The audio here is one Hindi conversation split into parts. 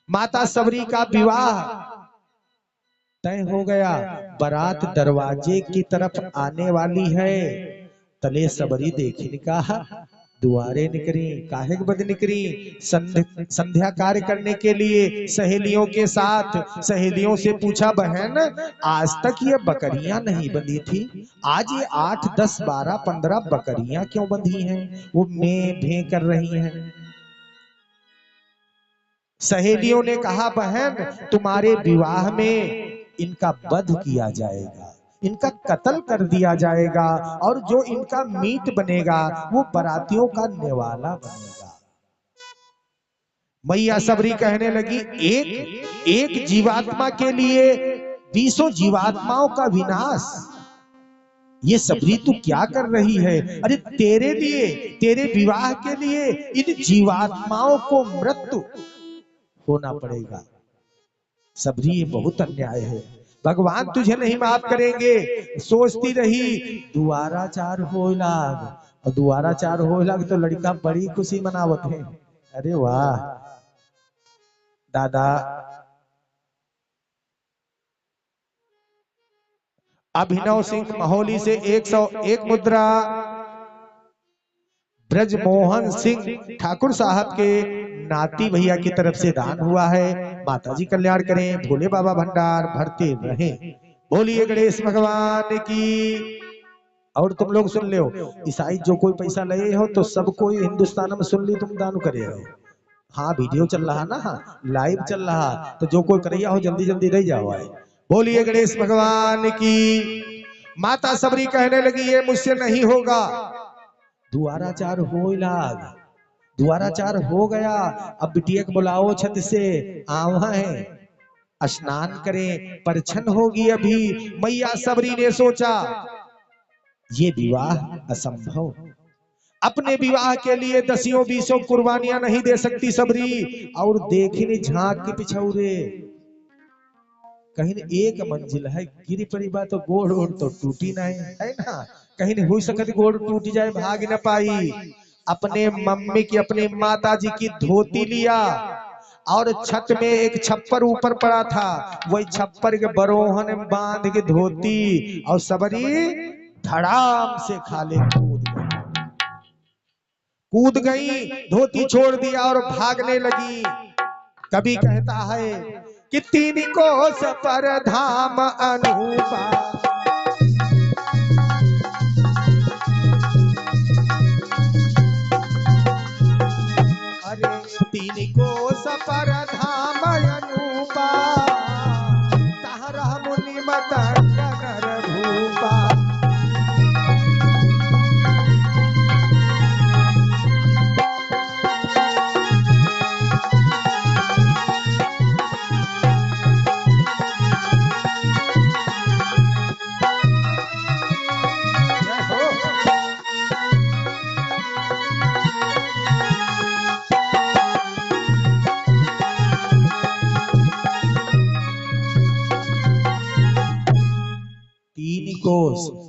माता सबरी का विवाह तय हो गया। बारात दरवाजे की तरफ आने वाली है। तले सबरी देखने का दुआरे निकली। काहे के बद निकली? संध्या कार्य करने के लिए सहेलियों के साथ। सहेलियों से पूछा, बहन आज तक ये बकरियां नहीं बंधी थी, आज ये 8, 10, 12, 15 बकरियां क्यों बंधी हैं? वो में भे कर रही हैं। सहेलियों ने कहा, बहन तुम्हारे विवाह में इनका वध किया जाएगा, इनका कत्ल कर दिया जाएगा, और जो इनका मीट बनेगा वो बारातियों का नेवाला बनेगा। मैया सबरी कहने लगी, एक एक जीवात्मा के लिए 20 जीवात्माओं का विनाश। ये सबरी तू क्या कर रही है? अरे तेरे लिए, तेरे विवाह के लिए इन जीवात्माओं को मृत्यु होना पड़ेगा। सबरी ये बहुत अन्याय है, भगवान तुझे नहीं माफ करेंगे। सोचती रही, दुआराचार हो लाग, और दुआराचार हो लाग तो लड़का बड़ी खुशी मनावत है। अरे वाह दादा। अभिनव सिंह महोली से 101 मुद्रा। ब्रजमोहन सिंह ठाकुर साहब के नाती भैया की तरफ से दान हुआ है। माताजी कल्याण करें, भोले बाबा भंडार भरते रहे। बोलिए गणेश भगवान की। और तुम लोग सुन ले हो, ईसाई जो कोई पैसा ले हो तो सब कोई हिंदुस्तान में सुन ली तुम दान करे हो। हाँ वीडियो चल रहा ना, हाँ लाइव चल रहा, तो जो कोई करिया हो जल्दी जल्दी रह जाओ। बोलिए गणेश भगवान की। माता सबरी कहने लगी, ये मुझसे नहीं होगा। दुआराचार हो लाग, दुआराचार हो गया। अब बिटिया को बुलाओ छत से, आवा है स्नान करें, परछन होगी अभी। मैया सबरी ने सोचा ये विवाह असंभव, अपने विवाह के लिए 10-20 कुर्बानियां नहीं दे सकती सबरी। और देखी झांक के पिछौरे, कहीं एक मंजिल है, गिरी पड़ी बात तो गोड़ ओड़ तो टूटी नहीं है ना। कहीं हो सकती गोड़ टूट जाए, भाग न पाई। अपने मम्मी की, अपने माता जी की धोती लिया, और छत में एक छप्पर ऊपर पड़ा था, वही छप्पर के बरोहन में बांध के धोती, और सबरी धड़ाम से खाले कूद गई, धोती छोड़ दिया और भागने लगी। कभी कहता है कि 3 कोस पर धाम अनूपा, अरे 3 कोस पर धाम अनूपा, तारा मुनि मत नर भूपा।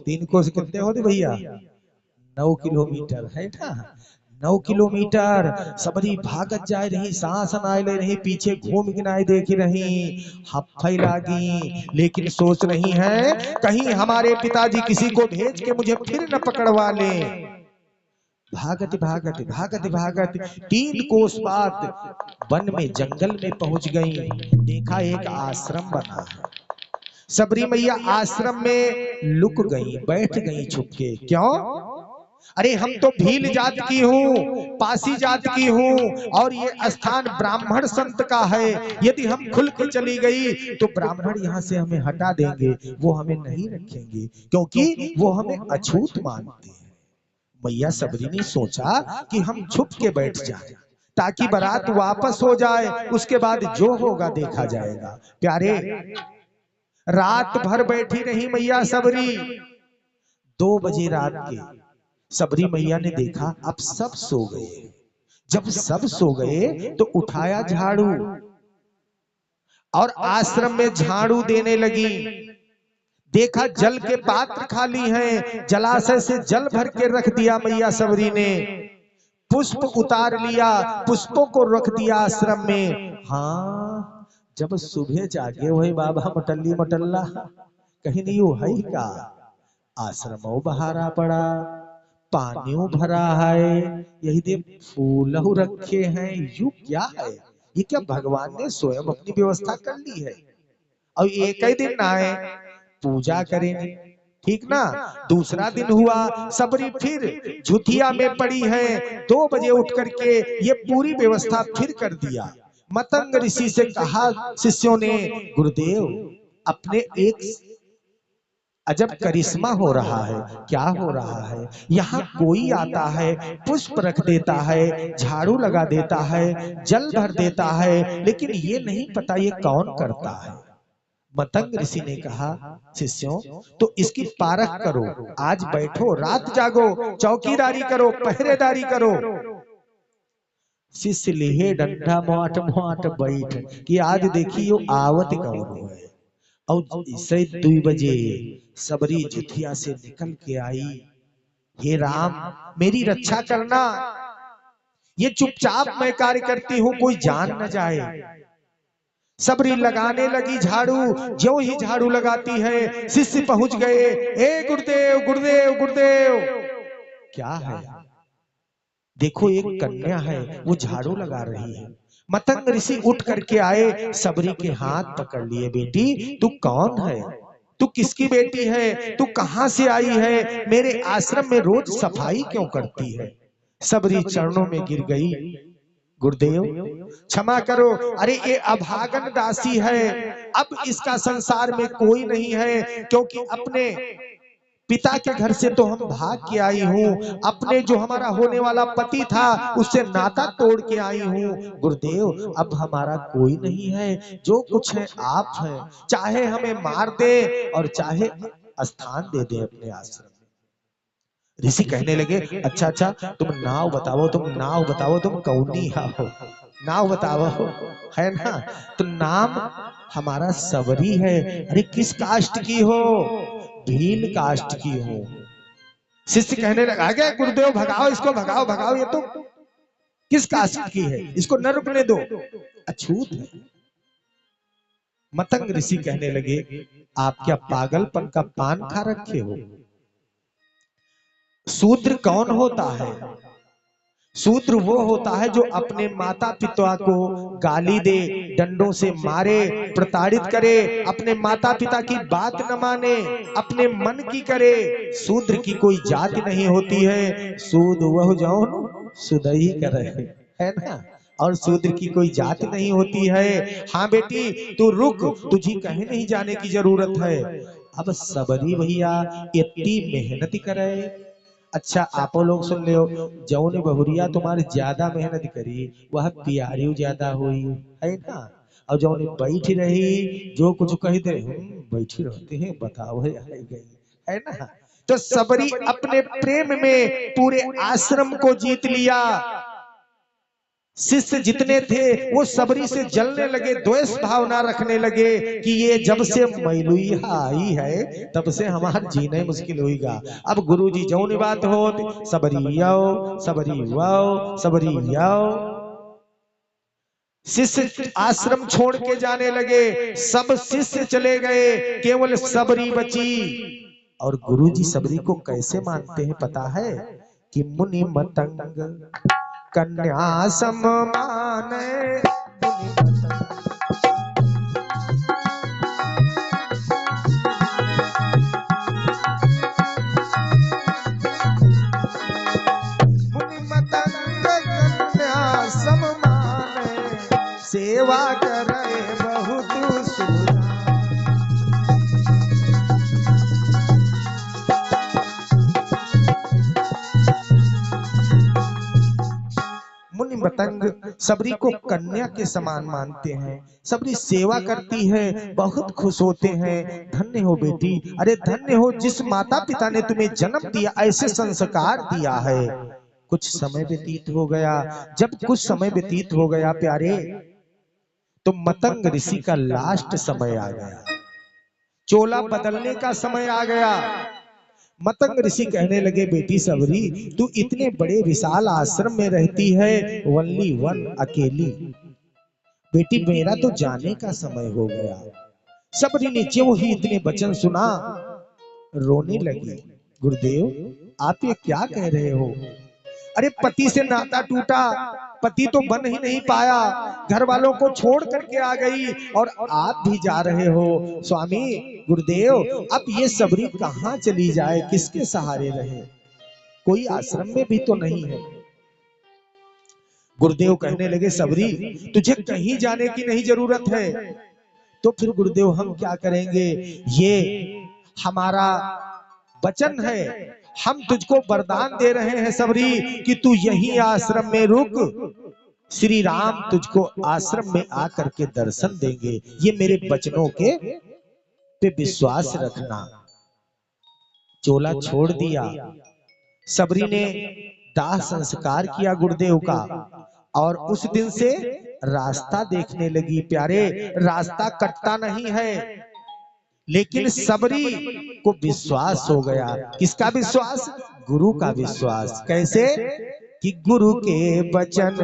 तीन कोस कितने होते भैया? 9 किलोमीटर है ना। 9 किलोमीटर सबरी भागत जाए रही, सांस आए ले रही, पीछे घूम गिनाए देख रही, हफ्फई लागी, लेकिन सोच रही है कहीं हमारे पिताजी किसी को भेज के मुझे फिर न पकड़वा ले। भागत भागत भागत भागत 3 कोस बाद वन में, जंगल में पहुंच गई। देखा एक आश्रम बना है। सबरी मैया आश्रम में लुक गई, बैठ गई छुपके। क्यों? अरे हम तो भील जात की हूँ, पासी जात की हूँ, और ये स्थान ब्राह्मण संत का है। यदि हम खुल के चली गई तो ब्राह्मण यहाँ से हमें हटा देंगे, वो हमें नहीं रखेंगे, क्योंकि वो हमें अछूत मानते हैं। मैया सबरी ने सोचा कि हम छुप के बैठ जाएं, ताकि बारात वापस हो जाए, उसके बाद जो होगा देखा जाएगा। प्यारे, रात भर बैठी रही मैया सबरी। 2 बजे रात के सबरी मैया ने देखा अब सब सो गए। जब सब सो गए तो उठाया झाड़ू और आश्रम में झाड़ू देने लगी। देखा जल के पात्र खाली हैं, जलाशय से जल भर के रख दिया मैया सबरी ने। पुष्प उतार लिया, पुष्पों को रख दिया आश्रम में। हाँ, जब सुबह जागे वही बाबा मटल्ली मटल्ला, कहीं नहीं वो है का आश्रमो बहारा पड़ा, पानियों भरा है, यही दे फूल रखे हैं, यू क्या है? ये क्या भगवान ने स्वयं अपनी व्यवस्था कर ली है? और एक ही दिन आए पूजा करेंगे, ठीक ना? दूसरा दिन हुआ, सबरी फिर झुथिया में पड़ी है, 2 बजे उठ करके ये पूरी व्यवस्था फिर कर दिया। मतंग ऋषि से कहा शिष्यों ने, गुरुदेव अपने एक अजब करिश्मा हो रहा है। क्या हो रहा है? यहाँ कोई आता है, पुष्प रख देता है, झाड़ू लगा देता है, जल भर देता है, लेकिन ये नहीं पता ये कौन करता है। मतंग ऋषि ने कहा, शिष्यों तो इसकी पारख करो, आज बैठो, रात जागो, चौकीदारी करो, पहरेदारी करो। शिष्य लिहे डंडा मोट मोट बैठ कि आज देखियो आवत कौन है। और इसे 2 बजे सबरी जुथिया से निकल के आई, हे राम मेरी रक्षा करना, ये चुपचाप मैं कार्य करती हूँ, कोई जान न जाए। सबरी लगाने लगी झाड़ू, जो ही झाड़ू लगाती है शिष्य पहुंच गए, ए गुरुदेव गुरुदेव गुरुदेव। क्या है? देखो एक कन्या है, वो झाड़ू लगा रही है। मतंग ऋषि उठ करके आए, सबरी के हाथ पकड़ लिए, बेटी तू कौन है? तू किसकी बेटी है? तू कहां से आई है? मेरे आश्रम में रोज सफाई क्यों करती है? सबरी चरणों में गिर गई, गुरुदेव क्षमा करो, अरे ये अभागन दासी है, अब इसका संसार में कोई नहीं है, क्योंकि अपने पिता के घर से तो हम भाग के आई हूँ, अपने जो हमारा होने वाला पति था उससे नाता तोड़ के आई हूँ। गुरुदेव अब हमारा कोई नहीं है, जो कुछ है आप हैं, चाहे हमें मार दे और चाहे स्थान दे दे अपने आश्रम में। ऋषि कहने लगे, अच्छा अच्छा तुम नाव बताओ, तुम नाव बताओ, तुम कौनी हो, नाव बताओ, है ना? तो नाम हमारा सबरी है। अरे किस कास्ट की हो? भील कास्ट की हो। शिष्य कहने लगा, गया गुरुदेव भगाओ इसको, भगाओ भगाओ, ये तो किस कास्ट की है, इसको न रुकने दो, अछूत है। मतंग ऋषि कहने लगे, आप क्या पागलपन का पान खा रखे हो? शूद्र कौन होता है? शूद्र वो होता है जो अपने माता पिता को गाली दे, डंडों से मारे, प्रताड़ित करे, अपने माता पिता की बात न माने, अपने मन की करे। शूद्र की कोई जाति नहीं होती है, सूद वह जौन सुदई करे, है ना? और शूद्र की कोई जाति नहीं होती है। हाँ बेटी तू रुक, तुझे कहीं नहीं जाने की जरूरत है। अब सबरी भैया इतनी मेहनत करे। अच्छा आप लोग सुन ले, जौन बहुरिया तुम्हारी ज्यादा मेहनत करी वह प्यारी ज्यादा हुई, है ना? और जौन बैठ रही, जो कुछ कही दे बैठी रहते हैं, बताओ है गई, है ना? तो सबरी अपने प्रेम में पूरे आश्रम को जीत लिया। शिष्य जितने थे वो सबरी से जलने लगे, द्वेष भावना रखने लगे कि ये जब से मैलुइया आई है तब से हमारा जीना मुश्किल होगा। अब गुरुजी जौन बात हो, सबरी आओ सबरी आओ सबरी आओ। शिष्य आश्रम छोड़ के जाने लगे, सब शिष्य चले गए, केवल सबरी बची। और गुरुजी सबरी को कैसे मानते हैं पता है? कि मुनि मतंग कन्या सम माने, मुनि मतंग कन्या सम माने, सेवा करे बहुत सुरा। मुनि मतंग सबरी को कन्या के समान मानते हैं, सबरी सेवा करती है, बहुत खुश होते हैं। धन्य हो बेटी, अरे धन्य हो जिस माता पिता ने तुम्हें जन्म दिया, ऐसे संस्कार दिया है। कुछ समय व्यतीत हो गया, जब कुछ समय व्यतीत हो गया प्यारे, तो मतंग ऋषि का लास्ट समय आ गया, चोला बदलने का समय आ गया। मतंग ऋषि कहने लगे, बेटी सबरी तू इतने बड़े विशाल आश्रम में रहती है, ओनली वन अकेली, बेटी मेरा तो जाने का समय हो गया। सबरी ने ज्यों ही इतने वचन सुना रोने लगी। गुरुदेव आप ये क्या कह रहे हो? अरे पति से नाता टूटा, पति तो बन ही नहीं पाया, घर वालों को छोड़ करके आ गई और आप भी जा रहे हो। स्वामी गुरुदेव अब ये सबरी कहाँ चली जाए, किसके सहारे रहे? कोई आश्रम में भी तो नहीं है। गुरुदेव कहने लगे सबरी तुझे कहीं जाने की नहीं जरूरत है। तो फिर गुरुदेव हम क्या करेंगे? ये हमारा वचन है, हम तुझको वरदान दे रहे हैं सबरी कि तू यहीं आश्रम में रुक, श्री राम तुझको आश्रम में आकर के दर्शन देंगे। ये मेरे वचनों के पे विश्वास रखना। चोला छोड़ दिया, सबरी ने दाह संस्कार किया गुरुदेव का और उस दिन से रास्ता देखने लगी। प्यारे रास्ता कटता नहीं है, लेकिन सबरी को विश्वास हो गया। किसका विश्वास? गुरु का विश्वास। कैसे? कि गुरु के वचन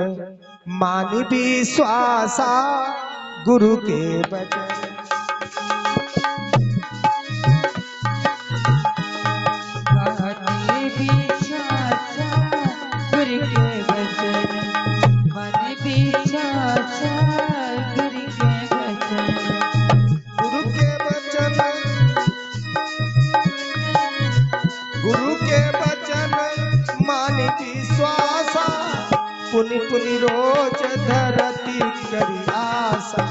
मान विश्वासा, गुरु के वचन पुनि पुनि रोज धरती करी आशा।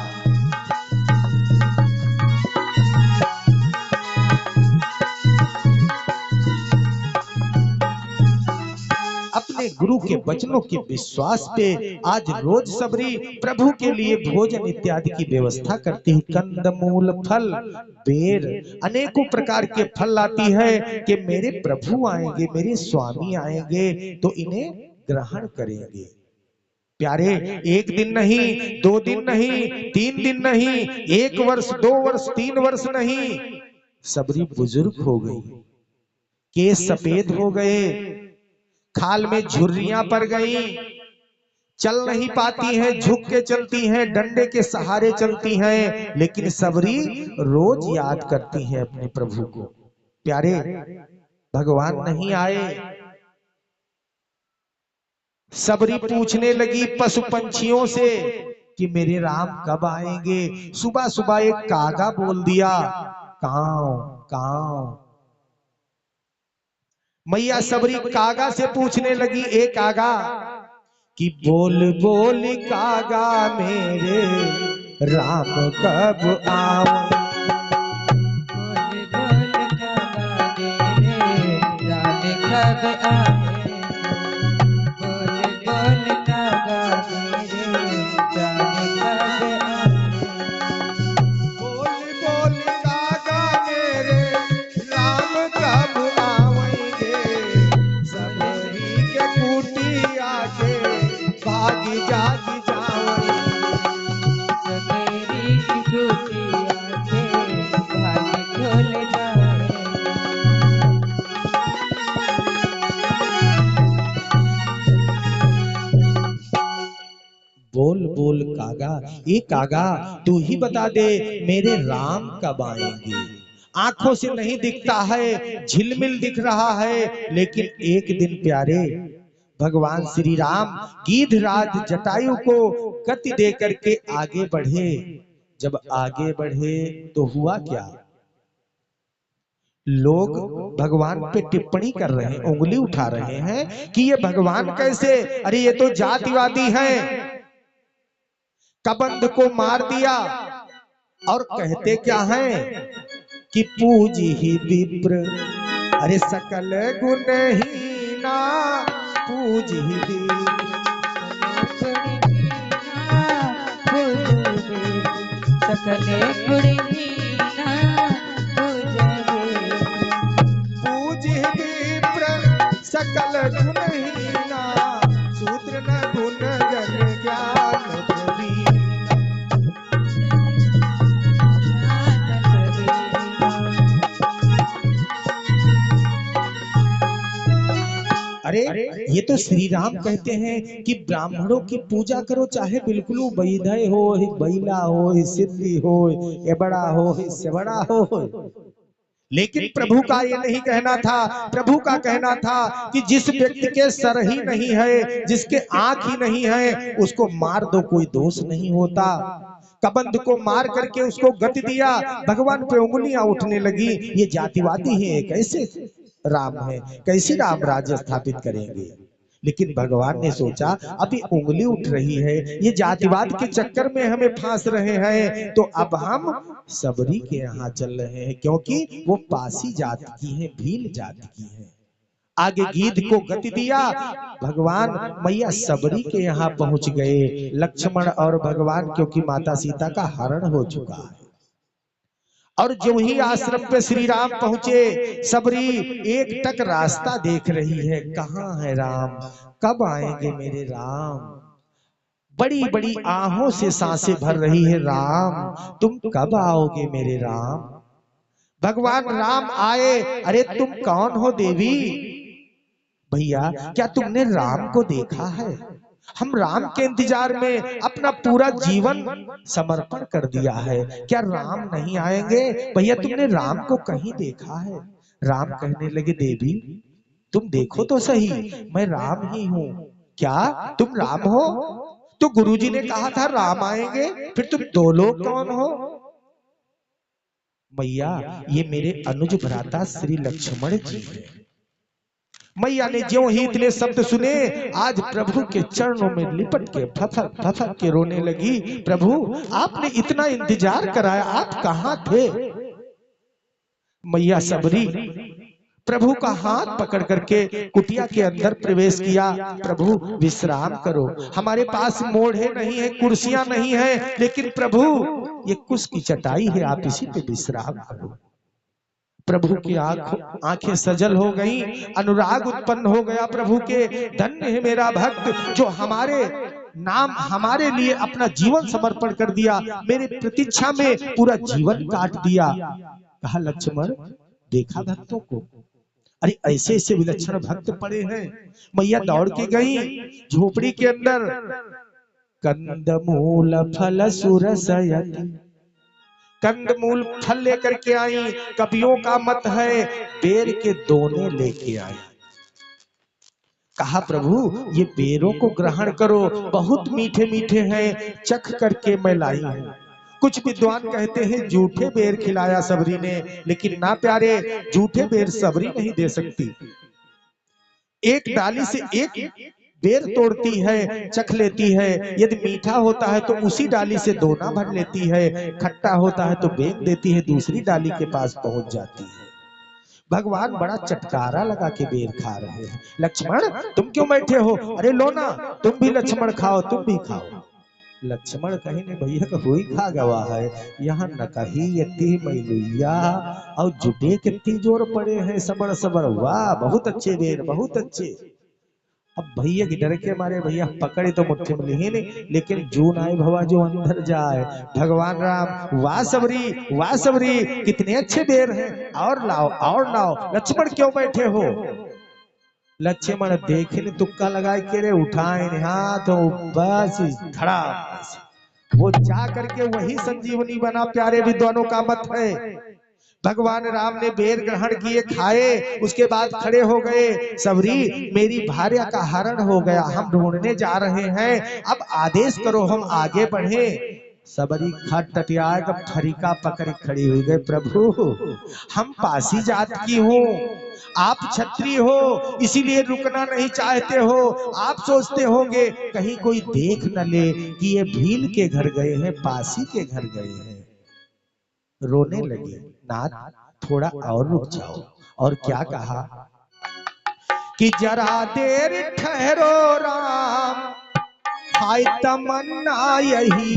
अपने गुरु के वचनों के विश्वास पे आज रोज सबरी प्रभु के लिए भोजन इत्यादि की व्यवस्था करती है। कंदमूल फल बेर अनेकों प्रकार के फल लाती है कि मेरे प्रभु आएंगे, मेरे स्वामी आएंगे तो इन्हें ग्रहण करेंगे। प्यारे एक दिन नहीं, 2 दिन नहीं, 3 दिन नहीं, 1 वर्ष 2 वर्ष 3 वर्ष नहीं, सबरी बुजुर्ग हो गई, केस सफेद हो गए, खाल में झुर्रियां पड़ गई, चल नहीं पाती हैं, झुक के चलती हैं, डंडे के सहारे चलती हैं, लेकिन सबरी रोज याद करती हैं अपने प्रभु को। प्यारे भगवान नहीं आए। सबरी पूछने लगी पशु पंछियों से कि मेरे राम कब आएंगे। सुबह सुबह एक कागा बोल दिया काव काव। मैया सबरी कागा से पूछने लगी, ए कागा कि बोल बोल कागा मेरे राम कब आए। बोल बोल कागा, ये कागा तू ही बता दे मेरे राम कब आएंगे। आंखों से नहीं दिखता है, झिलमिल दिख रहा है, लेकिन एक दिन प्यारे भगवान श्री राम गीधराज जटायु को गति दे करके आगे बढ़े। जब आगे बढ़े तो हुआ क्या? लोग भगवान पे टिप्पणी कर रहे हैं, उंगली उठा रहे हैं कि ये भगवान कैसे, अरे ये तो जातिवादी हैं। कबंध को मार दिया और कहते क्या हैं कि पूजी ही विप्र, अरे सकल गुणहीना पूजी ही सकल गुणहीना पूजी विप्र सकल गुणहीना शूद्र न गुण जन ज्ञान। अरे ये तो श्री राम कहते हैं कि ब्राह्मणों की पूजा करो, चाहे बिल्कुल वैधय हो, बैला हो, सिद्धि हो, ये बड़ा हो, इससे बड़ा हो। लेकिन प्रभु का ये नहीं कहना था। प्रभु का कहना था कि जिस व्यक्ति के सर ही नहीं है, जिसके आंख ही नहीं है, उसको मार दो, कोई दोष नहीं होता। कबंध को मार करके उसको गति दिया, भगवान पे उंगलियां उठने लगी। ये जातिवादी है, कैसे राम है, कैसी राम राज्य स्थापित करेंगे। लेकिन भगवान ने सोचा अभी उंगली उठ रही है, ये जातिवाद के चक्कर में हमें फांस रहे हैं, तो अब हम सबरी के यहाँ चल रहे हैं, क्योंकि वो पासी जात की है, भील जात की है। आगे गिद्ध को गति दिया, भगवान मैया सबरी के यहाँ पहुंच गए। लक्ष्मण और भगवान, क्योंकि माता सीता का हरण हो चुका है, और जो ही आश्रम पे श्री राम पहुंचे, सबरी एक टक रास्ता देख रही है, कहाँ है राम, कब आएंगे मेरे राम। बड़ी बड़ी आहों से सांसें भर रही है, राम तुम कब आओगे मेरे राम। भगवान राम आए, अरे तुम कौन हो देवी। भैया क्या तुमने राम को देखा है। हम राम के इंतजार में अपना पूरा जीवन समर्पण कर दिया है, क्या राम नहीं आएंगे। भैया तुमने राम को कहीं देखा है। राम कहने लगे, देवी तुम देखो तो सही, मैं राम ही हूँ। क्या तुम राम हो। तो गुरुजी ने कहा था राम आएंगे, फिर तुम दो लोग कौन हो। मैया ये मेरे अनुज भ्राता श्री लक्ष्मण जी हैं। मैया ने ज्यों ही इतने शब्द सुने, आज प्रभु के चरणों में लिपट के फफक फफक के रोने लगी। प्रभु आपने इतना इंतजार कराया, आप कहाँ थे। मैया सबरी प्रभु का हाथ पकड़ करके कुटिया के अंदर प्रवेश किया। प्रभु विश्राम करो, हमारे पास मोढ़े नहीं है, कुर्सियां नहीं है, लेकिन प्रभु ये कुश की चटाई है, आप इसी पे विश्राम करो। प्रभु की आंखें सजल हो गई, अनुराग उत्पन्न हो गया प्रभु के। धन्य है मेरा भक्त जो हमारे नाम, हमारे लिए अपना जीवन समर्पण कर दिया, मेरे प्रतीक्षा में पूरा जीवन काट दिया। कहा लक्ष्मण देखा भक्तों को, अरे ऐसे ऐसे विलक्षण भक्त पड़े हैं। मैया दौड़ के गई झोपड़ी के अंदर, कंदमूल फल सुरसयति, कंदमूल फल लेकर के आई। कवियों का मत है बेर के दोने लेके आई। कहा प्रभु ये बेरों को ग्रहण करो, बहुत मीठे मीठे हैं, चख करके मैं लाई हूं। कुछ विद्वान कहते हैं झूठे बेर खिलाया सबरी ने, लेकिन ना प्यारे, झूठे बेर सबरी नहीं दे सकती। एक डाली से एक बेर तोड़ती है, चख लेती है। यदि मीठा होता है तो उसी डाली से दोना भर लेती है, खट्टा होता है तो बेच देती है, दूसरी डाली के पास पहुंच जाती है। भगवान बड़ा चटकारा लगा के बेर खा रहे हैं। लक्ष्मण तुम क्यों बैठे हो, अरे लो ना तुम भी लक्ष्मण खाओ, तुम भी खाओ। लक्ष्मण कहीं ने भैया का हुई खा गवा है, यहाँ न कही यति मैलुया और जुटे कितनी जोर पड़े हैं, सबर सबर, वाह बहुत अच्छे बेर, बहुत अच्छे। अब भैया की डर के मारे भैया पकड़े तो मुट्ठी में ही नहीं, लेकिन जून आए भवा जो अंदर जाए। भगवान राम वाह सबरी कितने अच्छे बेर हैं, और लाओ और लाओ। लक्ष्मण क्यों बैठे हो। लक्ष्मण देखे ने तुक्का लगाए के रे उठाए हाथ, तो बस खड़ा वो जा करके वही संजीवनी बना। प्यारे विद्वानों का मत है भगवान राम ने बेर ग्रहण किए, खाए, उसके बाद खड़े हो गए। सबरी मेरी भार्या का हरण हो गया, हम ढूंढने जा रहे हैं, अब आदेश करो हम आगे बढ़े। सबरी खट टटियाए का फरीका पकड़ खड़ी हुई गए। प्रभु हम पासी जात की हूँ, आप क्षत्रिय हो, इसीलिए रुकना नहीं चाहते हो। आप सोचते होंगे कहीं कोई देख न ले कि ये भील के घर गए हैं, पासी के घर गए हैं। रोने लगे, नाथ थोड़ा और रुक जाओ। और क्या कहा कि जरा देर ठहरो राम, हाय तमन्ना यही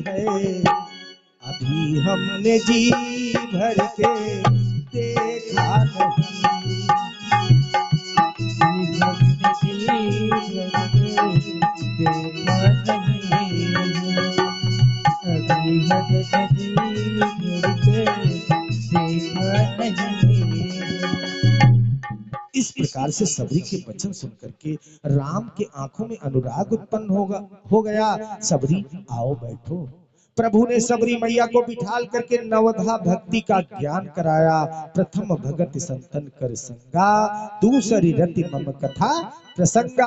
है, अभी हमने जी भर के देखा नहीं। इस प्रकार से सबरी के वचन सुन करके राम के आंखों में अनुराग उत्पन्न हो गया। सबरी आओ बैठो। प्रभु ने सबरी मैया को बिठाल करके नवधा भक्ति का ज्ञान कराया। प्रथम भगत संतन कर संगा, दूसरी रति मम कथा प्रसंगा।